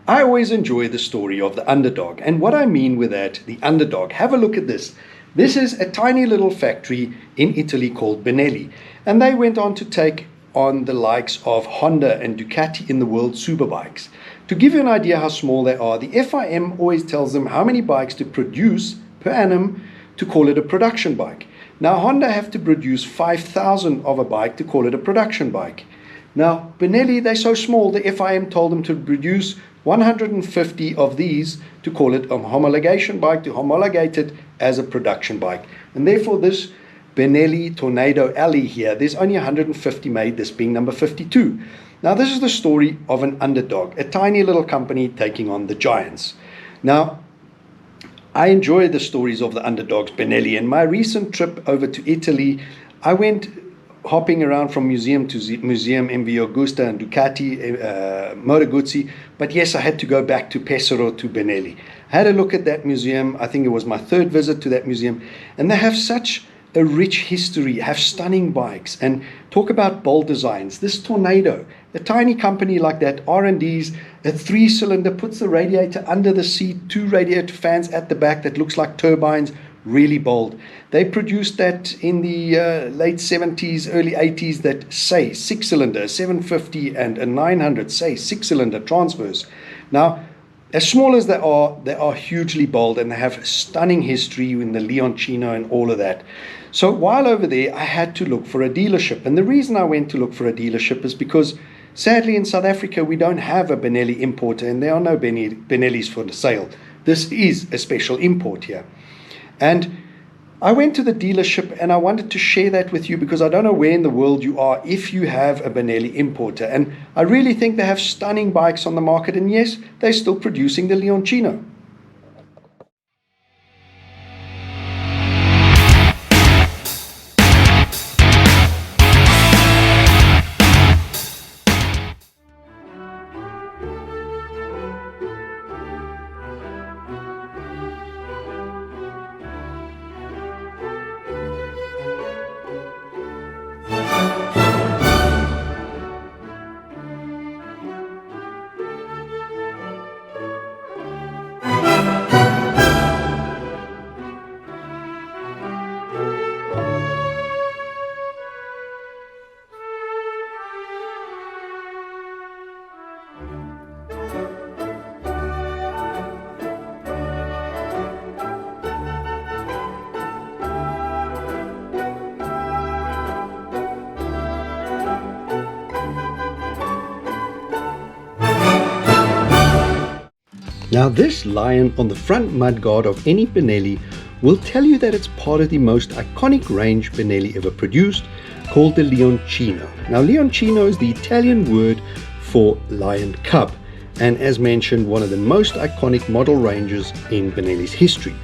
I always enjoy the story of the underdog. And what I mean with that, the underdog, have a look at this. This is a tiny little factory in Italy called Benelli. And they went on to take on the likes of Honda and Ducati in the world superbikes. To give you an idea how small they are, the FIM always tells them how many bikes to produce per annum to call it a production bike. Now Honda have to produce 5,000 of a bike to call it a production bike. Now Benelli, they're so small, the FIM told them to produce 150 of these to call it a homologation bike, to homologate it as a production bike. And therefore this Benelli Tornado Alley here, there's only 150 made, this being number 52. Now this is the story of an underdog, a tiny little company taking on the giants. Now I enjoy the stories of the underdogs, Benelli. In my recent trip over to Italy, I went hopping around from museum to museum, MV Augusta and Ducati, Moto Guzzi. But yes, I had to go back to Pesaro to Benelli. I had a look at that museum. I think it was my third visit to that museum. And they have such a rich history, have stunning bikes, and talk about bold designs. This Tornado, a tiny company like that, R&D's, a 3-cylinder, puts the radiator under the seat, 2 radiator fans at the back that looks like turbines, really bold. They produced that in the late 70s, early 80s, that say 6-cylinder, 750 and a 900, say 6-cylinder transfers. Now, as small as they are hugely bold, and they have stunning history in the Leoncino and all of that. So while over there, I had to look for a dealership. And the reason I went to look for a dealership is because, sadly, in South Africa, we don't have a Benelli importer, and there are no Benellis for sale. This is a special import here. And I went to the dealership, and I wanted to share that with you because I don't know where in the world you are if you have a Benelli importer. And I really think they have stunning bikes on the market. And yes, they're still producing the Leoncino. Now this lion on the front mudguard of any Benelli will tell you that it's part of the most iconic range Benelli ever produced, called the Leoncino. Now Leoncino is the Italian word for lion cub, and as mentioned, one of the most iconic model ranges in Benelli's history.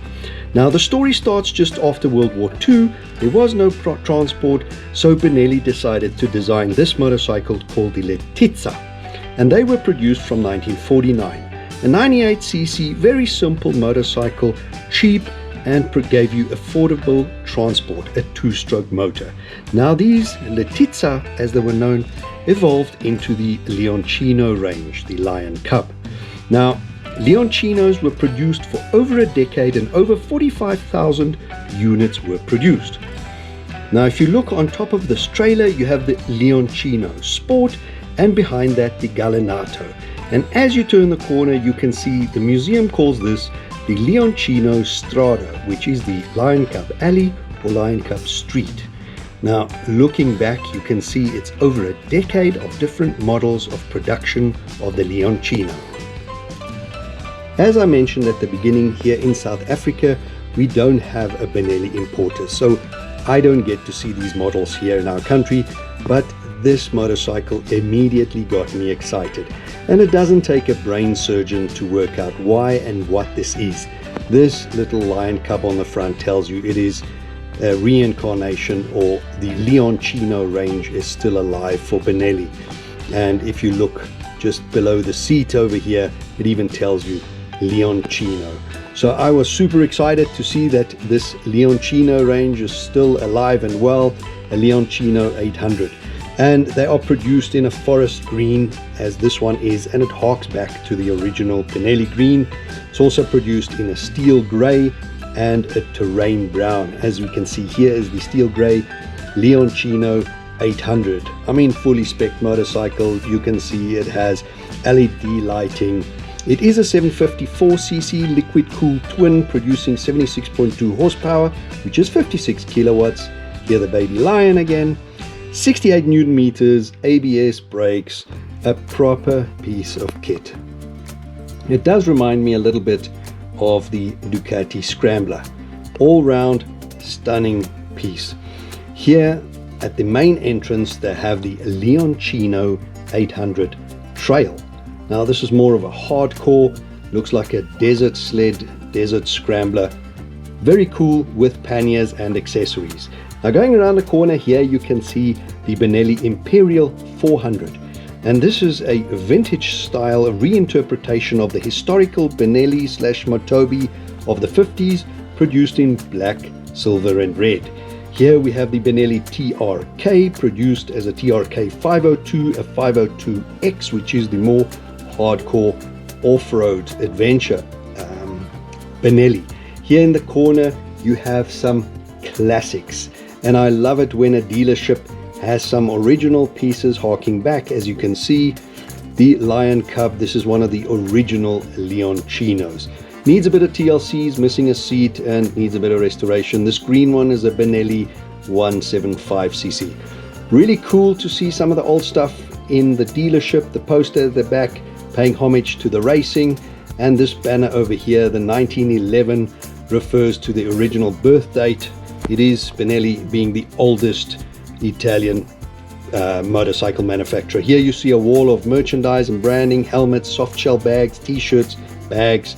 Now the story starts just after World War II. There was no transport, so Benelli decided to design this motorcycle called the Letizia, and they were produced from 1949. A 98cc, very simple motorcycle, cheap, and gave you affordable transport, a 2-stroke motor. Now these Letizia, as they were known, evolved into the Leoncino range, the Lion Cub. Now, Leoncinos were produced for over a decade, and over 45,000 units were produced. Now, if you look on top of this trailer, you have the Leoncino Sport, and behind that the Gallinato. And as you turn the corner, you can see the museum calls this the Leoncino Strada, which is the Lion Cub Alley or Lion Cub Street. Now, looking back, you can see it's over a decade of different models of production of the Leoncino. As I mentioned at the beginning, here in South Africa, we don't have a Benelli importer, so I don't get to see these models here in our country, but this motorcycle immediately got me excited. And it doesn't take a brain surgeon to work out why and what this is. This little lion cub on the front tells you it is a reincarnation, or the Leoncino range is still alive for Benelli. And if you look just below the seat over here, it even tells you Leoncino. So I was super excited to see that this Leoncino range is still alive and well, a Leoncino 800. And they are produced in a forest green, as this one is, and it harks back to the original Benelli green. It's also produced in a steel grey and a terrain brown. As we can see, here is the steel grey Leoncino 800. I mean, fully spec motorcycle. You can see it has LED lighting. It is a 754cc liquid cooled twin producing 76.2 horsepower, which is 56 kilowatts. Here the baby lion again. 68 newton meters, ABS brakes, a proper piece of kit. It does remind me a little bit of the Ducati Scrambler. All round stunning piece. Here at the main entrance they have the Leoncino 800 Trail. Now this is more of a hardcore, looks like a desert sled, desert scrambler. Very cool with panniers and accessories. Now going around the corner here you can see the Benelli Imperial 400, and this is a vintage style reinterpretation of the historical Benelli / Motobi of the 50s, produced in black, silver and red. Here we have the Benelli TRK, produced as a TRK 502, a 502X, which is the more hardcore off-road adventure Benelli. Here in the corner you have some classics, and I love it when a dealership has some original pieces harking back. As you can see, the Lion Cub, this is one of the original Leoncinos. Needs a bit of TLCs, missing a seat and needs a bit of restoration. This green one is a Benelli 175cc. Really cool to see some of the old stuff in the dealership. The poster at the back paying homage to the racing, and this banner over here, the 1911, refers to the original birth date. It is Benelli being the oldest Italian motorcycle manufacturer. Here you see a wall of merchandise and branding, helmets, soft shell bags, t-shirts, bags.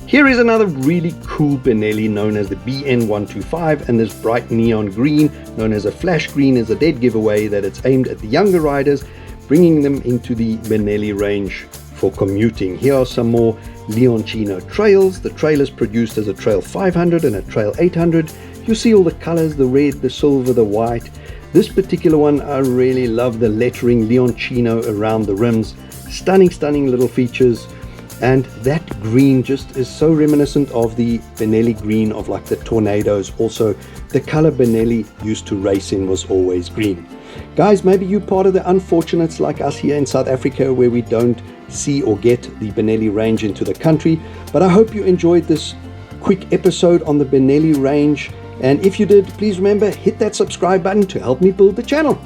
Here is another really cool Benelli known as the BN125, and this bright neon green known as a flash green is a dead giveaway that it's aimed at the younger riders, bringing them into the Benelli range for commuting. Here are some more Leoncino trails. The trail is produced as a Trail 500 and a Trail 800. You see all the colors, the red, the silver, the white. This particular one, I really love the lettering Leoncino around the rims. Stunning little features. And that green just is so reminiscent of the Benelli green of like the Tornadoes. Also, the color Benelli used to race in was always green. Guys, maybe you're part of the unfortunates like us here in South Africa, where we don't see or get the Benelli range into the country. But I hope you enjoyed this quick episode on the Benelli range. And if you did, please remember, hit that subscribe button to help me build the channel.